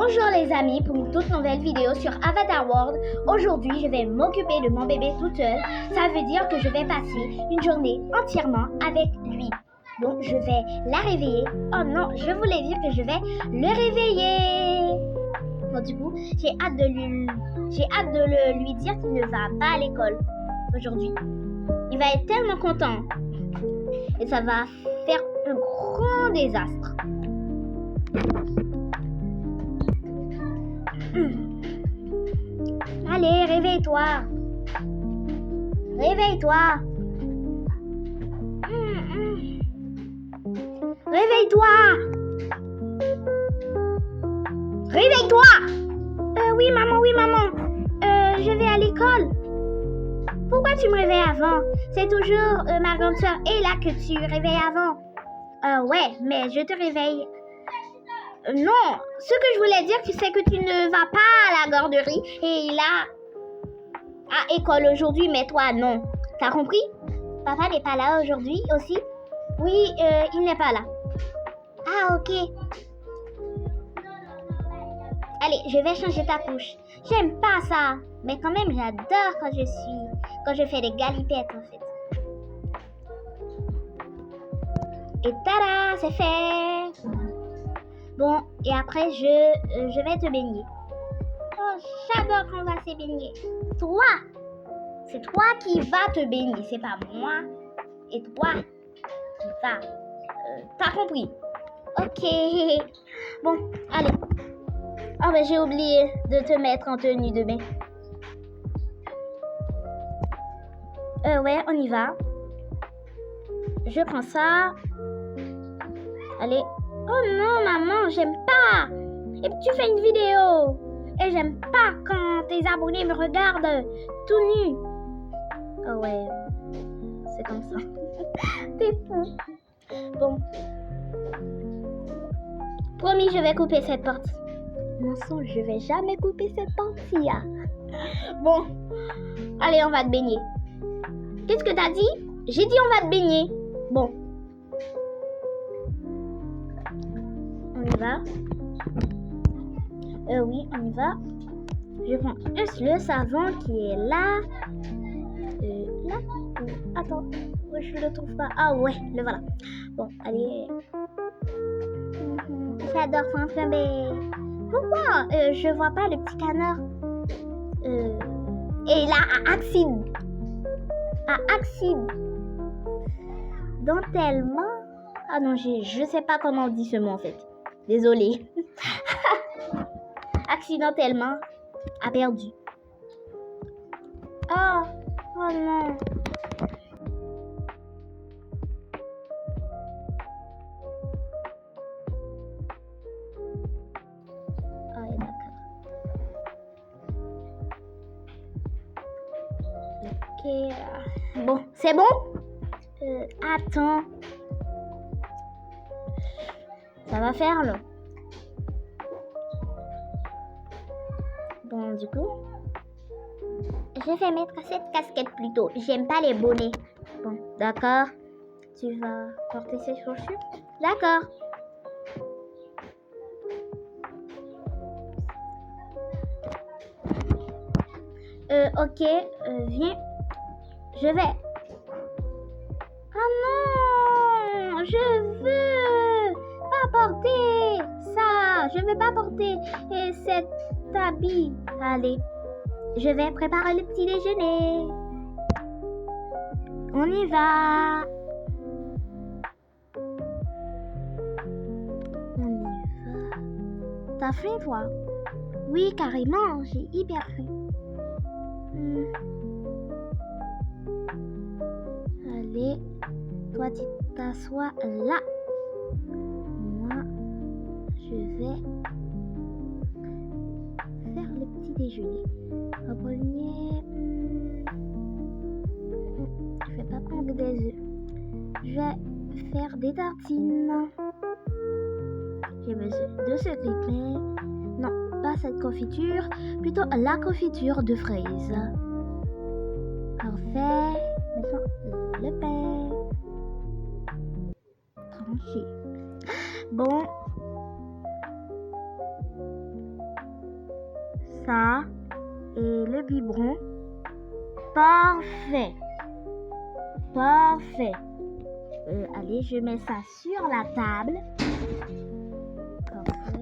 Bonjour les amis pour une toute nouvelle vidéo sur Avatar World. Aujourd'hui je vais m'occuper de mon bébé toute seule. Ça veut dire que je vais passer une journée entièrement avec lui. Donc je vais la réveiller. Oh non, je voulais dire que je vais le réveiller. Bon, du coup, j'ai hâte de lui dire qu'il ne va pas à l'école aujourd'hui. Il va être tellement content. Et ça va faire un grand désastre. Allez, réveille-toi. Réveille-toi. Réveille-toi. Réveille-toi. Oui, maman. Je vais à l'école. Pourquoi tu me réveilles avant? C'est toujours ma grande soeur Ella que tu réveilles avant. Ouais, mais je te réveille. Non, ce que je voulais dire, c'est que tu ne vas pas à la garderie et il a à école aujourd'hui, mais toi, non. T'as compris? Papa n'est pas là aujourd'hui aussi? Oui, il n'est pas là. Ah, ok. Allez, je vais changer ta couche. J'aime pas ça, mais quand même, j'adore quand je fais des galipettes, en fait. Et tada, c'est fait. Bon, et après, je vais te baigner. Oh, j'adore quand on va se baigner. Toi, c'est toi qui vas te baigner, c'est pas moi. Et toi, qui vas. T'as compris? Ok. Bon, allez. Oh, mais j'ai oublié de te mettre en tenue de bain. Ouais, on y va. Je prends ça. Allez. Oh non, maman, j'aime pas. Et puis tu fais une vidéo. Et j'aime pas quand tes abonnés me regardent tout nu. Oh ouais, c'est comme ça. T'es fou. Bon. Promis, je vais couper cette porte. Non, je vais jamais couper cette porte-ci. Bon. Allez, on va te baigner. Qu'est-ce que t'as dit? J'ai dit on va te baigner. Bon. On y va. Oui, on y va. Je prends juste le savon qui est là. Là. Attends, je le trouve pas. Ah ouais, le voilà. Bon, allez. J'adore s'enflammer. Pourquoi je vois pas le petit canard? Et là, à Axide. Dentellement. Ah non, je sais pas comment on dit ce mot en fait. Désolée. Accidentellement a perdu. Oh non. Ah, d'accord. Ok. Bon, c'est bon? Attends. Ça va faire là. Bon, du coup, je vais mettre cette casquette plutôt. J'aime pas les bonnets. Bon, d'accord. Tu vas porter ces chaussures? D'accord. Ok, viens. Je vais. Oh non, je veux pas porter ça. Je veux pas porter cet habit. Allez, je vais préparer le petit déjeuner. On y va. T'as faim, toi? Oui, carrément, j'ai hyper faim. Allez, toi tu t'assois là. Moi, je vais faire le petit déjeuner. Au premier, je vais pas prendre des œufs. Je vais faire des tartines. J'ai besoin de ce grille-pain. Non, pas cette confiture, plutôt la confiture de fraises. Parfait. Maintenant, le pain. Tranché. Bon. ça et le biberon. Parfait. Parfait. Allez, je mets ça sur la table. Parfait.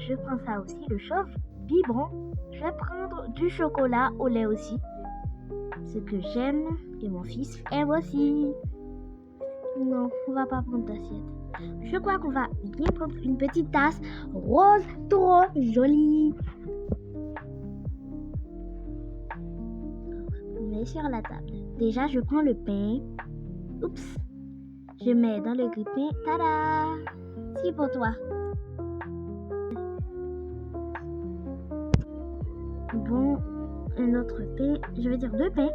Je prends ça aussi, le chauffe-biberon. Je vais prendre du chocolat au lait aussi. Ce que j'aime et mon fils aime aussi. Non, on va pas prendre d'assiette. Je crois qu'on va bien prendre une petite tasse rose trop jolie. On met sur la table. Déjà, je prends le pain. Oups. Je mets dans le grille-pain. Tada! C'est pour toi. Bon, un autre pain. Je vais dire 2 pains.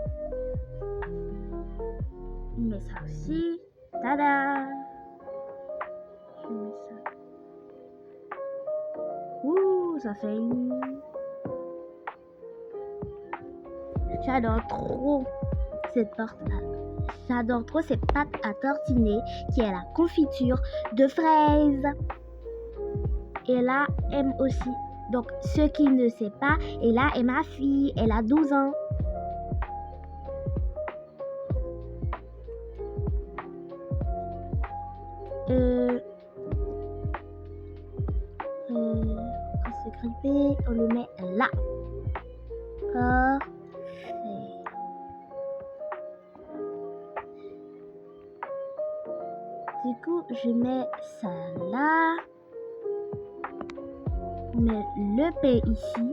On met ça aussi. Tada! Je mets ça. Ouh, ça fait une... J'adore trop cette pâte à tartiner qui est la confiture de fraises. Ella aime aussi. Donc, ceux qui ne savent pas, Ella est ma fille. Elle a 12 ans. On se gripper, on le met là. Parfait. Du coup, je mets ça là. On met le pain ici.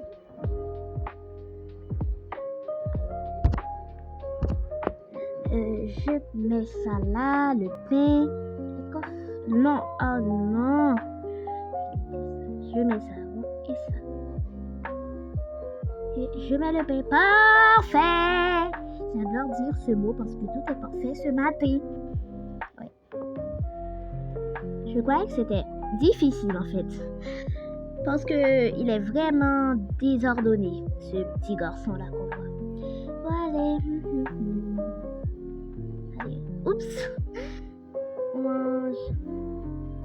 Je mets ça là, le pain. Non, oh non. Je mets ça et ça. Et je mets le pain. Parfait! J'adore dire ce mot parce que tout est parfait ce matin. Ouais. Je croyais que c'était difficile en fait. Parce que il est vraiment désordonné, ce petit garçon-là qu'on voit. Voilà. Allez, oups. On mange.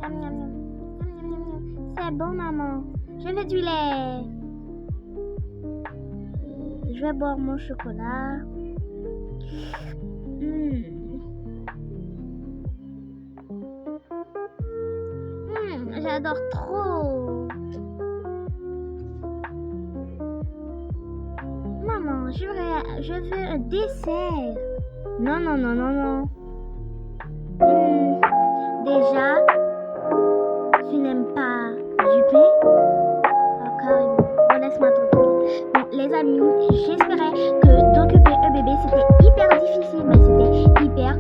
Miam, miam, miam. Miam, miam, miam. C'est bon, maman. Je veux du lait. Je vais boire mon chocolat. J'adore trop. Maman, je veux un dessert. Non, non, non, non, non. Déjà, tu n'aimes pas du pain? Ah, carrément. Bon, laisse-moi tranquille. Bon, les amis, j'espérais que d'occuper un bébé, c'était hyper difficile, mais c'était hyper